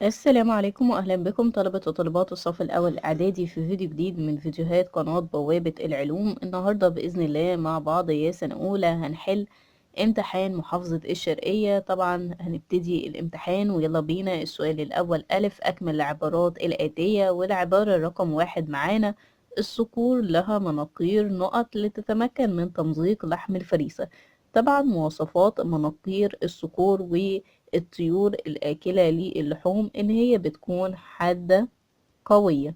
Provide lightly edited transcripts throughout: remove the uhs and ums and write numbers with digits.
السلام عليكم وأهلا بكم طلبة وطالبات الصف الأول الإعدادي في فيديو جديد من فيديوهات قناة بوابة العلوم. النهاردة بإذن الله مع بعض يا سنة أولى هنحل امتحان محافظة الشرقية. طبعا هنبتدي الامتحان ويلا بينا. السؤال الأول: ألف، أكمل العبارات الآتية. والعبارة رقم 1 معانا: الصقور لها مناقير نقط لتتمكن من تمزيق لحم الفريسة. طبعا مواصفات مناقير الصقور الطيور الآكلة للحوم إن هي بتكون حادة قوية.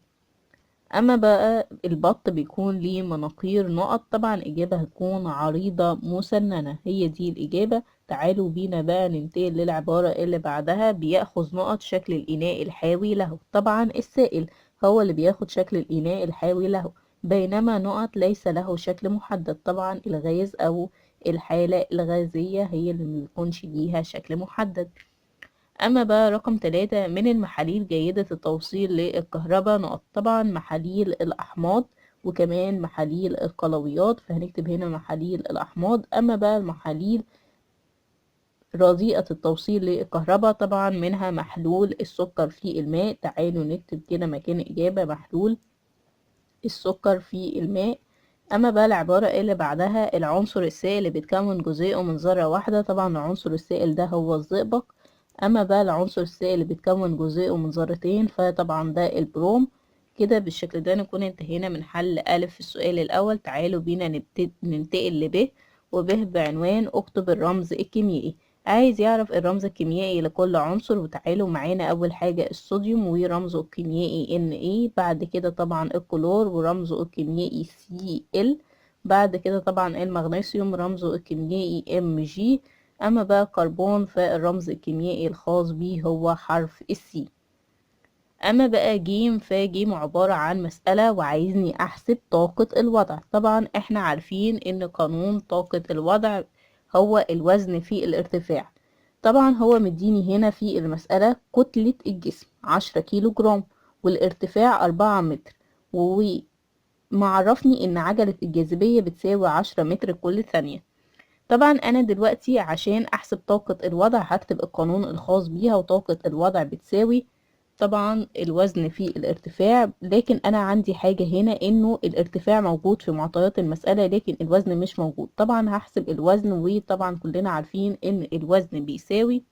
أما بقى البط بيكون ليه مناقير نقط، طبعا إجابة هتكون عريضة مسننة، هي دي الإجابة. تعالوا بينا بقى ننتقل للعبارة اللي بعدها: بيأخذ نقط شكل الإناء الحاوي له. طبعا السائل هو اللي بياخد شكل الإناء الحاوي له، بينما نقط ليس له شكل محدد. طبعا الغاز أو الحالة الغازية هي اللي مبيكونش ليها شكل محدد. أما بقى رقم 3: من المحاليل جيدة التوصيل للكهرباء نقط. طبعا محاليل الأحماض وكمان محاليل القلويات، فهنكتب هنا محاليل الأحماض. أما بقى المحاليل رديئة التوصيل للكهرباء، طبعا منها محلول السكر في الماء. تعالوا نكتب كده مكان إجابة محلول السكر في الماء. أما بقى العبارة اللي بعدها: العنصر السائل اللي بيتكون جزيئه من ذرة واحدة. طبعا العنصر السائل ده هو الزئبق. أما بقى العنصر السائل اللي بيتكون جزيئه من ذرتين فطبعا ده البروم. كده بالشكل ده نكون انتهينا من حل ألف في السؤال الأول. تعالوا بينا ننتقل لب، وب بعنوان اكتب الرمز الكيميائي. عايز يعرف الرمز الكيميائي لكل عنصر، وتعالوا معانا أول حاجة الصوديوم ورمزه الكيميائي Na. بعد كده طبعا الكلور ورمزه الكيميائي Cl. بعد كده طبعا المغنيسيوم رمزه الكيميائي Mg. أما بقى الكربون فالرمز الكيميائي الخاص بيه هو حرف السي. أما بقى جيم فجيم عبارة عن مسألة وعايزني أحسب طاقة الوضع. طبعا احنا عارفين إن قانون طاقة الوضع هو الوزن في الارتفاع. طبعا هو مديني هنا في المسألة كتلة الجسم 10 كيلو جرام والارتفاع 4 متر، ومعرفني إن عجلة الجاذبية بتساوي 10 متر كل ثانية. طبعا انا دلوقتي عشان احسب طاقة الوضع هكتب القانون الخاص بيها، وطاقة الوضع بتساوي طبعا الوزن في الارتفاع. لكن انا عندي حاجة هنا انه الارتفاع موجود في معطيات المسألة لكن الوزن مش موجود. طبعا هحسب الوزن، وطبعا كلنا عارفين ان الوزن بيساوي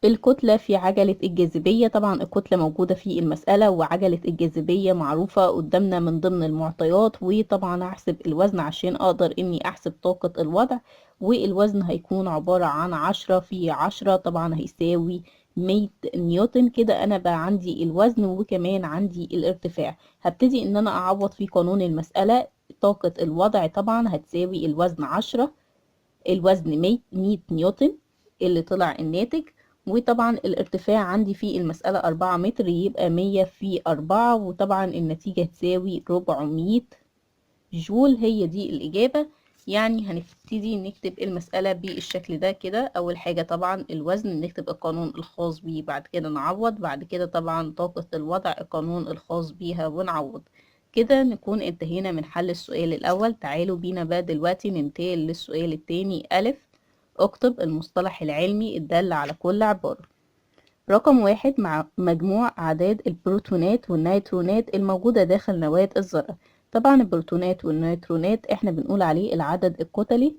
الكتلة في عجلة الجاذبية. طبعا الكتلة موجودة في المسألة وعجلة الجاذبية معروفة قدامنا من ضمن المعطيات. وطبعا هحسب الوزن عشان اقدر اني احسب طاقة الوضع، والوزن هيكون عبارة عن 10 في 10، طبعا هيساوي 100 نيوتن. كده انا بقى عندي الوزن وكمان عندي الارتفاع. هبتدي ان انا اعوض في قانون المسألة. طاقة الوضع طبعا هتساوي الوزن 10، الوزن 100 نيوتن اللي طلع الناتج. وطبعا الارتفاع عندي في المسألة 4 متر، يبقى 100 في 4، وطبعا النتيجة تساوي 400 جول. هي دي الإجابة. يعني هنبتدي نكتب المسألة بالشكل ده. كده أول حاجة طبعا الوزن نكتب القانون الخاص بيه، بعد كده نعوض، بعد كده طبعا طاقة الوضع القانون الخاص بيها ونعوض. كده نكون انتهينا من حل السؤال الأول. تعالوا بينا بقى دلوقتي ننتقل للسؤال التاني. ألف، اكتب المصطلح العلمي الدال على كل عبارة. رقم 1: مع مجموع أعداد البروتونات والنيوترونات الموجودة داخل نواة الذرة. طبعا البروتونات والنيوترونات احنا بنقول عليه العدد الكتلي.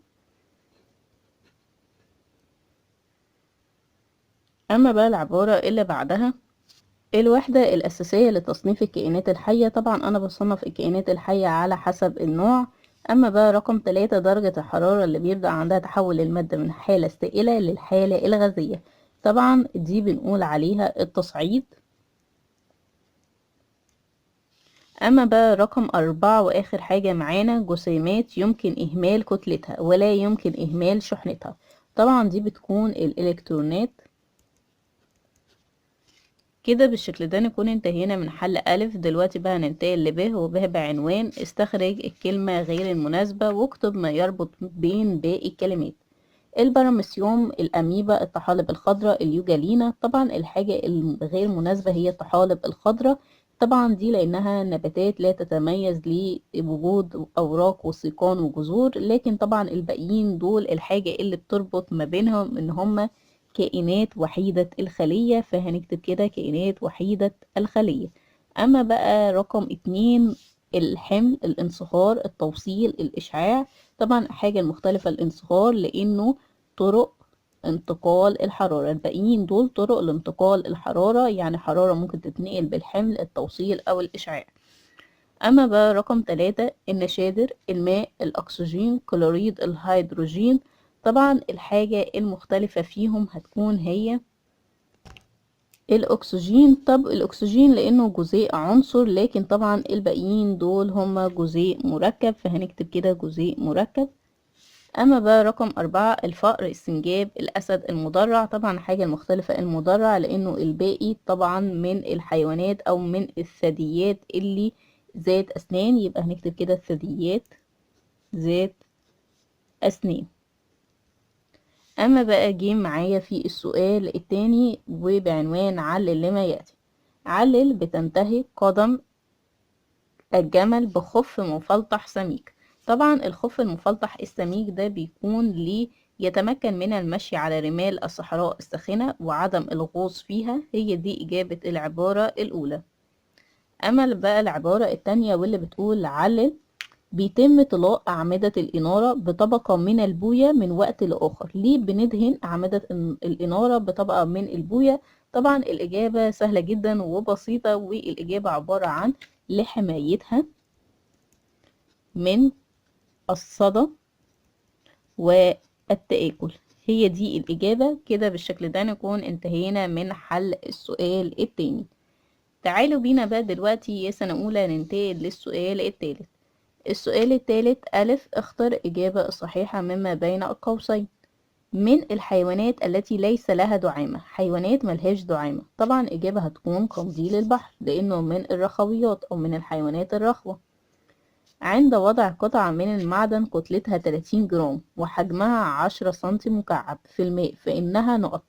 أما بقى العبارة اللي بعدها: الوحدة الأساسية لتصنيف الكائنات الحية. طبعا أنا بصنف الكائنات الحية على حسب النوع. أما بقى رقم 3: درجة الحرارة اللي بيبدأ عندها تحول المادة من حالة سائلة للحالة الغازية. طبعا دي بنقول عليها التصعيد. أما بقى رقم 4 وآخر حاجة معانا: جسيمات يمكن إهمال كتلتها ولا يمكن إهمال شحنتها. طبعا دي بتكون الإلكترونات. كده بالشكل ده نكون انتهينا من حل ألف. دلوقتي بقى هننتقل لب، وب بعنوان استخرج الكلمة غير المناسبة واكتب ما يربط بين باقي الكلمات. البراميسيوم، الأميبا، الطحالب الخضراء، اليوجالينا. طبعا الحاجة الغير مناسبة هي الطحالب الخضراء. طبعا دي لأنها نباتات لا تتميز لوجود أوراق وسيقان وجذور، لكن طبعا الباقيين دول الحاجة اللي بتربط ما بينهم إن هما كائنات وحيدة الخلية، فهنكتب كده كائنات وحيدة الخلية. أما بقى رقم 2 الحمل، الانصهار، التوصيل، الإشعاع. طبعا حاجة المختلفة الانصهار لأنه طرق انتقال الحرارة، الباقيين دول طرق لانتقال الحرارة، يعني حرارة ممكن تتنقل بالحمل، التوصيل أو الإشعاع. أما بقى رقم 3 النشادر، الماء، الأكسجين، كلوريد الهيدروجين. طبعا الحاجة المختلفة فيهم هتكون هي الأكسجين. طب الأكسجين لأنه جزيء عنصر، لكن طبعا الباقيين دول هما جزيء مركب، فهنكتب كده جزيء مركب. أما بقى رقم 4 الفأر، السنجاب، الأسد، المدرع. طبعا حاجة المختلفة المدرع لأنه الباقي طبعا من الحيوانات أو من الثدييات اللي ذات أسنان، يبقى هنكتب كده الثدييات ذات أسنان. أما بقى جه معايا في السؤال التاني وبعنوان علل لما يأتي. علل بتنتهي قدم الجمل بخف مفلطح سميك. طبعا الخف المفلطح السميك ده بيكون ليه يتمكن من المشي على رمال الصحراء الساخنة وعدم الغوص فيها. هي دي إجابة العبارة الأولى. أما بقى العبارة التانية واللي بتقول علل بيتم طلاء أعمدة الإنارة بطبقة من البوية من وقت لآخر. ليه بندهن أعمدة الإنارة بطبقة من البوية؟ طبعا الإجابة سهلة جدا وبسيطة، والإجابة عبارة عن لحمايتها من الصدى والتآكل. هي دي الإجابة. كده بالشكل ده نكون انتهينا من حل السؤال التاني. تعالوا بينا بقى دلوقتي يا سنة أولى ننتقل للسؤال التالت. السؤال التالت ألف اختر إجابة الصحيحة مما بين القوسين. من الحيوانات التي ليس لها دعامة. حيوانات ملهاش دعامة، طبعا إجابة هتكون قنديل البحر لأنه من الرخويات أو من الحيوانات الرخوة. عند وضع قطعة من المعدن كتلتها 30 جرام وحجمها 10 سنتي مكعب في الماء فإنها نقط.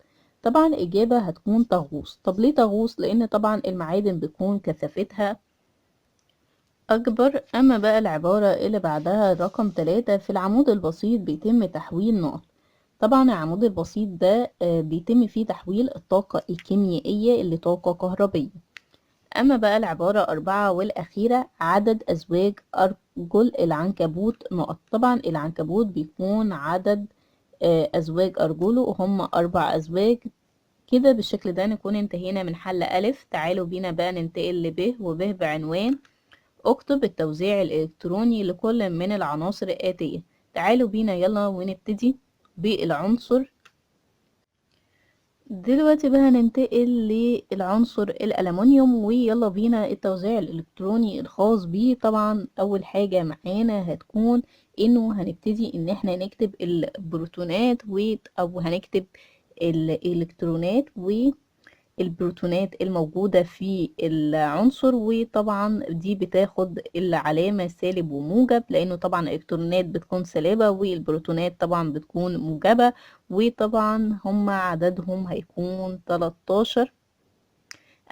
طبعا إجابة هتكون تغوص. طب ليه تغوص؟ لأن طبعا المعادن بتكون كثافتها أكبر. أما بقى العبارة اللي بعدها رقم 3 في العمود البسيط بيتم تحويل نقط. طبعا العمود البسيط ده بيتم فيه تحويل الطاقة الكيميائية لطاقة كهربية. أما بقى العبارة 4 والأخيرة عدد أزواج أرجل العنكبوت نقط. طبعا العنكبوت بيكون عدد أزواج أرجله هم 4 أزواج. كده بالشكل ده نكون انتهينا من حل ألف. تعالوا بينا بقى ننتقل لب، وب بعنوان اكتب التوزيع الإلكتروني لكل من العناصر الآتية. تعالوا بينا يلا ونبتدي بالعنصر. دلوقتي بقى هننتقل للعنصر الألمنيوم، ويلا بينا التوزيع الإلكتروني الخاص بيه. طبعا أول حاجة معانا هتكون إنه هنبتدي إن احنا نكتب البروتونات أو هنكتب الإلكترونات البروتونات الموجودة في العنصر، وطبعا دي بتاخد العلامة سالب وموجب لأنه طبعا الإلكترونات بتكون سالبة والبروتونات طبعا بتكون موجبة، وطبعا هما عددهم هيكون 13.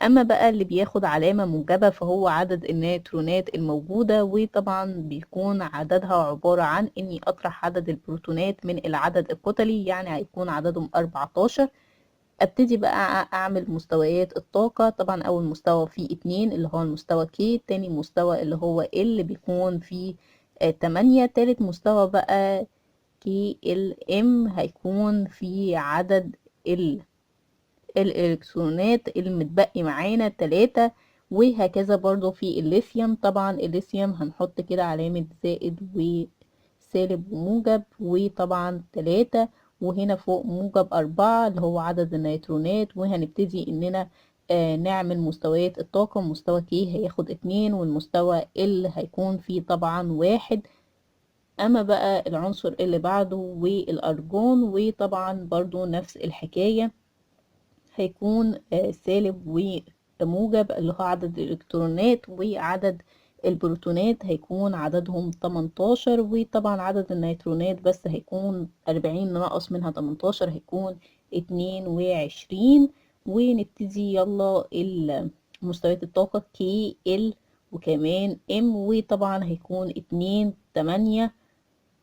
أما بقى اللي بياخد علامة موجبة فهو عدد النيوترونات الموجودة، وطبعا بيكون عددها عبارة عن إني أطرح عدد البروتونات من العدد الكتلي، يعني هيكون عددهم 14. ابتدي بقى اعمل مستويات الطاقة. طبعا اول مستوى فيه 2 اللي هو المستوى K، تاني مستوى اللي هو L بيكون فيه 8، تالت مستوى بقى KLM هيكون فيه عدد الالكترونات المتبقي معانا 3. وهكذا برضو في الليثيوم. طبعا الليثيوم هنحط كده علامة زائد وسالب وموجب، وطبعا 3، وهنا فوق موجب 4 اللي هو عدد النيوترونات. وهنبتدي اننا نعمل مستويات الطاقة. مستوى K هياخد 2، والمستوى L هيكون فيه طبعا 1. اما بقى العنصر اللي بعده والارجون، وطبعا برضو نفس الحكاية هيكون سالب وموجب اللي هو عدد الإلكترونات، وعدد البروتونات هيكون عددهم 18، وطبعا عدد النيوترونات بس هيكون 40 ناقص منها 18 هيكون 22. ونبتدي يلا مستويات الطاقة K L وكمان M، وطبعا هيكون 2 8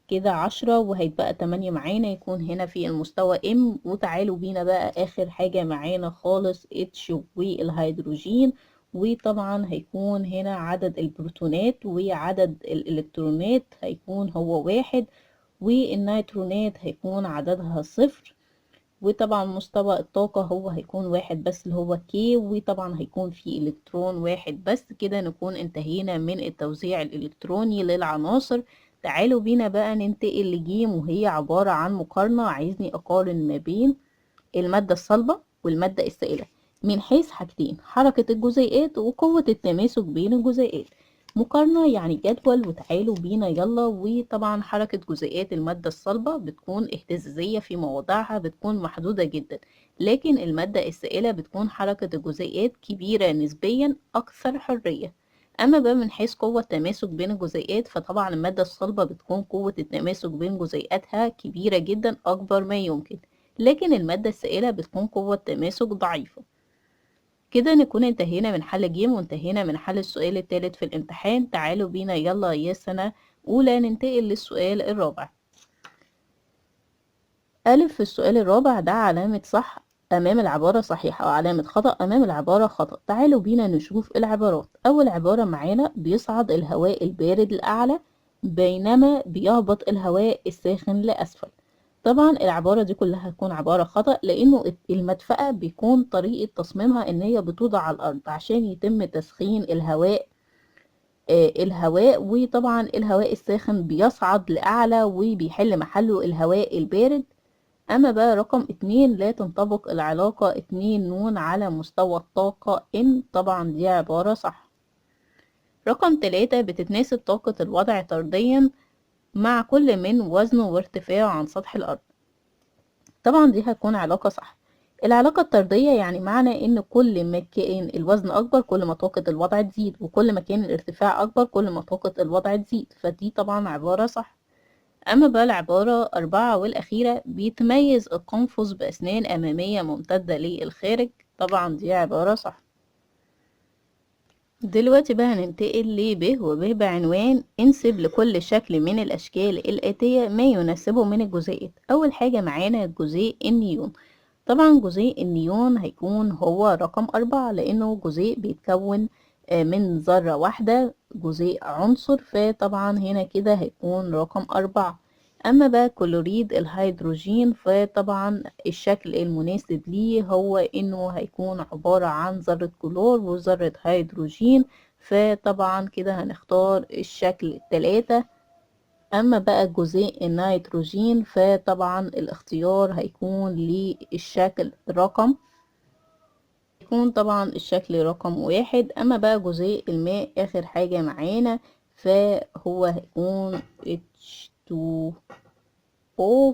كده 10 وهيتبقى 8 معانا، يكون هنا في المستوى M. وتعالوا بينا بقى آخر حاجة معانا خالص H والهيدروجين. وطبعا هيكون هنا عدد البروتونات وعدد الإلكترونات هيكون هو 1، والنيترونات هيكون عددها 0. وطبعا مستوى الطاقة هو هيكون 1 بس اللي هو K، وطبعا هيكون في إلكترون 1 بس. كده نكون انتهينا من التوزيع الإلكتروني للعناصر. تعالوا بينا بقى ننتقل لجيم، وهي عبارة عن مقارنة. عايزني أقارن ما بين المادة الصلبة والمادة السائلة من حيث حاجتين: حركة الجزيئات وقوة التماسك بين الجزيئات. مقارنة يعني جدول، وتعالوا بينا يلا. وطبعا حركة جزيئات المادة الصلبة بتكون اهتزازية في مواضعها، بتكون محدودة جدا، لكن المادة السائلة بتكون حركة الجزيئات كبيرة نسبيا، أكثر حرية. أما بقى من حيث قوة التماسك بين الجزيئات، فطبعا المادة الصلبة بتكون قوة التماسك بين جزيئاتها كبيرة جدا، أكبر ما يمكن، لكن المادة السائلة بتكون قوة تماسك ضعيفة. كده نكون انتهينا من حل جيم وانتهينا من حل السؤال الثالث في الامتحان. تعالوا بينا يلا يا سنة أولى ننتقل للسؤال الرابع. ألف في السؤال الرابع ده علامة صح أمام العبارة صحيحة، وعلامة خطأ أمام العبارة خطأ. تعالوا بينا نشوف العبارات. أول عبارة معانا: بيصعد الهواء البارد لأعلى بينما بيهبط الهواء الساخن لأسفل. طبعا العبارة دي كلها هتكون عبارة خطأ، لأنه المدفأة بيكون طريقة تصميمها إن هي بتوضع على الأرض عشان يتم تسخين الهواء. وطبعا الهواء الساخن بيصعد لأعلى وبيحل محله الهواء البارد. أما بقى رقم 2: لا تنطبق العلاقة 2 نون على مستوى الطاقة إن. طبعا دي عبارة صح. رقم 3: بتتناسب طاقة الوضع طرديا مع كل من وزنه وارتفاعه عن سطح الأرض. طبعا دي هتكون علاقة صح. العلاقة الطردية يعني معنى ان كل ما كان الوزن اكبر كل ما طاقة الوضع تزيد، وكل ما كان الارتفاع اكبر كل ما طاقة الوضع تزيد، فدي طبعا عبارة صح. اما بقى العبارة 4 والاخيرة: بيتميز القنفذ باسنان امامية ممتدة للخارج. طبعا دي عبارة صح. دلوقتي بقى هننتقل لب، وب بعنوان: انسب لكل شكل من الأشكال الآتية ما يناسبه من الجزيئات. أول حاجة معانا جزيء النيون. طبعا جزيء النيون هيكون هو رقم 4، لأنه جزيء بيتكون من ذرة واحدة، جزيء عنصر، فطبعا هنا كده هيكون رقم 4. أما بقى كلوريد الهيدروجين، فطبعا الشكل المناسب ليه هو إنه هيكون عبارة عن ذرة كلور وذرة هيدروجين، فطبعا كده هنختار الشكل 3. أما بقى جزيء النيتروجين فطبعا الاختيار هيكون للشكل رقم، يكون طبعا الشكل رقم 1. أما بقى جزيء الماء آخر حاجة معانا فهو هيكون H2O،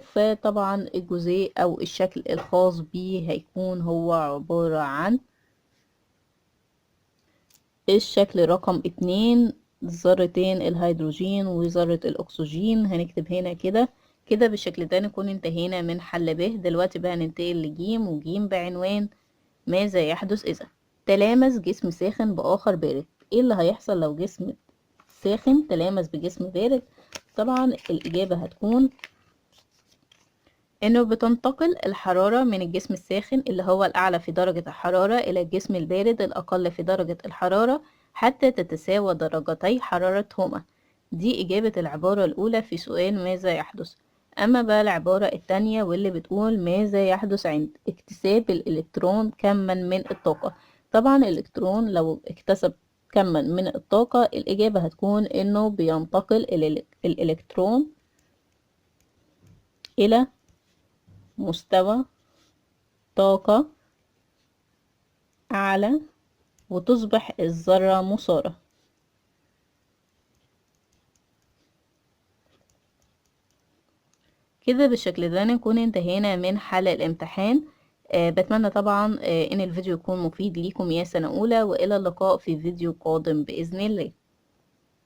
فطبعا الجزيء أو الشكل الخاص بيه هيكون هو عبارة عن الشكل رقم 2، ذرتين الهيدروجين وذرة الأكسجين. هنكتب هنا كده بالشكل ده نكون انتهينا من حل ب. دلوقتي بقى ننتقل لجيم، وجيم بعنوان: ماذا يحدث إذا تلامس جسم ساخن بآخر بارد؟ ايه اللي هيحصل لو جسم ساخن تلامس بجسم بارد؟ طبعا الإجابة هتكون إنه بتنتقل الحرارة من الجسم الساخن اللي هو الأعلى في درجة الحرارة إلى الجسم البارد الأقل في درجة الحرارة حتى تتساوى درجتي حرارتهما. دي إجابة العبارة الأولى في سؤال ماذا يحدث. أما بقى العبارة التانية واللي بتقول: ماذا يحدث عند اكتساب الإلكترون كما من الطاقة؟ طبعا الإلكترون لو اكتسب كما من الطاقة الإجابة هتكون إنه بينتقل الإلكترون إلى مستوى طاقة أعلى وتصبح الذرة مثارة. كده بالشكل ده نكون انتهينا من حل الامتحان. بتمنى طبعا ان الفيديو يكون مفيد ليكم يا سنة أولى، وإلى اللقاء في فيديو قادم بإذن الله.